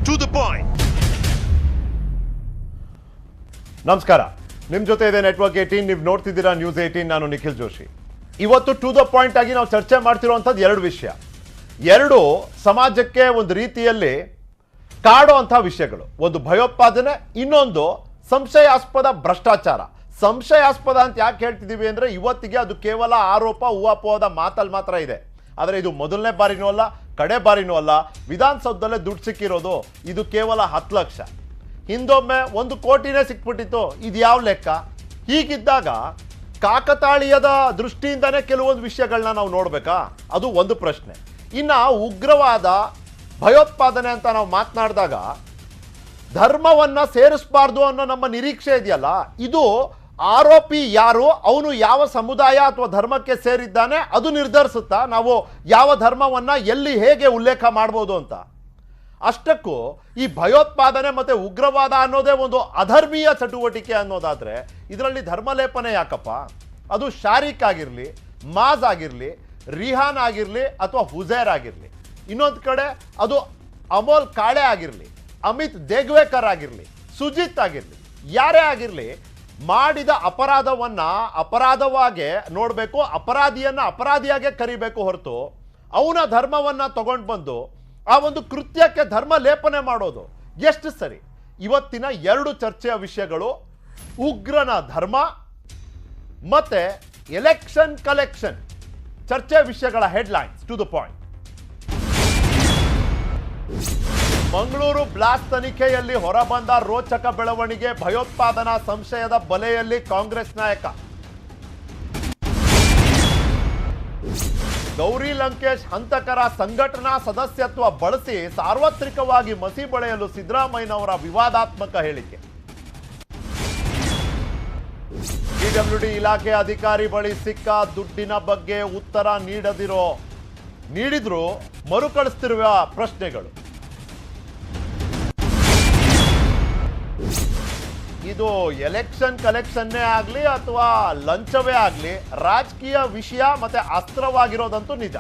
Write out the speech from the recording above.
to the point. ನಮಸ್ಕಾರ, ನಿಮ್ಮ ಜೊತೆ ಇದೆ ನೆಟ್ವರ್ಕ್ 18. ನೀವು ನೋಡ್ತಿದ್ದೀರಾ ನ್ಯೂಸ್ 18. ನಾನು ನಿಖಿಲ್ ಜೋಶಿ. ಇವತ್ತು ಟು ದ ಪಾಯಿಂಟ್ ಆಗಿ ನಾವು ಚರ್ಚೆ ಮಾಡ್ತಿರುವಂಥದ್ದು ಎರಡು ವಿಷಯ, ಎರಡು ಸಮಾಜಕ್ಕೆ ಒಂದು ರೀತಿಯಲ್ಲಿ ಕಾಡುವಂಥ ವಿಷಯಗಳು. ಒಂದು ಭಯೋತ್ಪಾದನೆ, ಇನ್ನೊಂದು ಸಂಶಯಾಸ್ಪದ ಭ್ರಷ್ಟಾಚಾರ. ಸಂಶಯಾಸ್ಪದ ಅಂತ ಯಾಕೆ ಹೇಳ್ತಿದ್ದೀವಿ ಅಂದರೆ ಇವತ್ತಿಗೆ ಅದು ಕೇವಲ ಆರೋಪ ಊಹಾಪೋಹದ ಮಾತಲ್ಲಿ ಮಾತ್ರ ಇದೆ. ಆದರೆ ಇದು ಮೊದಲನೇ ಬಾರಿನೂ ಅಲ್ಲ, ಕಡೆ ಬಾರಿನೂ ಅಲ್ಲ. ವಿಧಾನಸೌಧದಲ್ಲೇ ದುಡ್ಡು ಸಿಕ್ಕಿರೋದು ಇದು ಕೇವಲ 10 ಲಕ್ಷ. ಹಿಂದೊಮ್ಮೆ 1 ಕೋಟಿನೇ ಸಿಕ್ಬಿಟ್ಟಿತ್ತು. ಇದು ಯಾವ ಲೆಕ್ಕ? ಹೀಗಿದ್ದಾಗ ಕಾಕತಾಳೀಯದ ದೃಷ್ಟಿಯಿಂದನೇ ಕೆಲವೊಂದು ವಿಷಯಗಳನ್ನ ನಾವು ನೋಡಬೇಕಾ? ಅದು ಒಂದು ಪ್ರಶ್ನೆ. ಇನ್ನು ಉಗ್ರವಾದ ಭಯೋತ್ಪಾದನೆ ಅಂತ ನಾವು ಮಾತನಾಡಿದಾಗ ಧರ್ಮವನ್ನ ಸೇರಿಸಬಾರ್ದು ಅನ್ನೋ ನಮ್ಮ ನಿರೀಕ್ಷೆ ಇದೆಯಲ್ಲ, ಇದು ಆರೋಪಿ ಯಾರು, ಅವನು ಯಾವ ಸಮುದಾಯ ಅಥವಾ ಧರ್ಮಕ್ಕೆ ಸೇರಿದ್ದಾನೆ, ಅದು ನಿರ್ಧರಿಸುತ್ತಾ ನಾವು ಯಾವ ಧರ್ಮವನ್ನ ಎಲ್ಲಿ ಹೇಗೆ ಉಲ್ಲೇಖ ಮಾಡ್ಬೋದು ಅಂತ. ಅಷ್ಟಕ್ಕೂ ಈ ಭಯೋತ್ಪಾದನೆ ಮತ್ತೆ ಉಗ್ರವಾದ ಅನ್ನೋದೇ ಒಂದು ಅಧರ್ಮೀಯ ಚಟುವಟಿಕೆ ಅನ್ನೋದಾದ್ರೆ ಇದರಲ್ಲಿ ಧರ್ಮಲೇಪನೆ ಯಾಕಪ್ಪ? ಅದು ಶಾರಿಕ್ ಆಗಿರಲಿ, ಮಾಜ್ ಆಗಿರಲಿ, ರಿಹಾನ್ ಆಗಿರಲಿ ಅಥವಾ ಹುಜೇರ್ ಆಗಿರಲಿ, ಇನ್ನೊಂದು ಕಡೆ ಅದು ಅಮೋಲ್ ಕಾಳೆ ಆಗಿರಲಿ, ಅಮಿತ್ ದೇಗ್ವೇಕರ್ ಆಗಿರಲಿ, ಸುಜಿತ್ ಆಗಿರಲಿ, ಯಾರೇ ಆಗಿರಲಿ, ಮಾಡಿದ ಅಪರಾಧವನ್ನ ಅಪರಾಧವಾಗೇ ನೋಡಬೇಕು, ಅಪರಾಧಿಯನ್ನ ಅಪರಾಧಿಯಾಗೆ ಕರಿಬೇಕು ಹೊರತು ಅವನ ಧರ್ಮವನ್ನ ತಗೊಂಡು ಬಂದು ಆ ಒಂದು ಕೃತ್ಯಕ್ಕೆ ಧರ್ಮ ಲೇಪನೆ ಮಾಡೋದು ಎಷ್ಟು ಸರಿ? ಇವತ್ತಿನ ಎರಡು ಚರ್ಚೆಯ ವಿಷಯಗಳು ಉಗ್ರನ ಧರ್ಮ ಮತ್ತೆ ಎಲೆಕ್ಷನ್ ಕಲೆಕ್ಷನ್. ಚರ್ಚೆ ವಿಷಯಗಳ headlines to the point. Mangaluru blast ತನಿಖೆಯಲ್ಲಿ ಹೊರಬಂದ ರೋಚಕ ಬೆಳವಣಿಗೆ. ಭಯೋತ್ಪಾದನಾ ಸಂಶಯದ ಬಲೆಯಲ್ಲಿ ಕಾಂಗ್ರೆಸ್ ನಾಯಕ. ಗೌರಿ ಲಂಕೇಶ್ ಹಂತಕರ ಸಂಘಟನಾ ಸದಸ್ಯತ್ವ ಬಳಸಿ ಸಾರ್ವತ್ರಿಕವಾಗಿ ಮಸಿ ಬಳಿಯಲು ಸಿದ್ದರಾಮಯ್ಯನವರ ವಿವಾದಾತ್ಮಕ ಹೇಳಿಕೆ. ಪಿಡಬ್ಲ್ಯೂಡಿ ಇಲಾಖೆ ಅಧಿಕಾರಿ ಬಳಿ ಸಿಕ್ಕ ದುಡ್ಡಿನ ಬಗ್ಗೆ ಉತ್ತರ ನೀಡಿದ್ರು ಮರುಕಳಿಸ್ತಿರುವ ಪ್ರಶ್ನೆಗಳು. ಇದು ಎಲೆಕ್ಷನ್ ಕಲೆಕ್ಷನ್ನೇ ಆಗಲಿ ಅಥವಾ ಲಂಚವೇ ಆಗಲಿ, ರಾಜಕೀಯ ವಿಷಯ ಮತ್ತೆ ಅಸ್ತ್ರವಾಗಿರೋದಂತೂ ನಿಜ.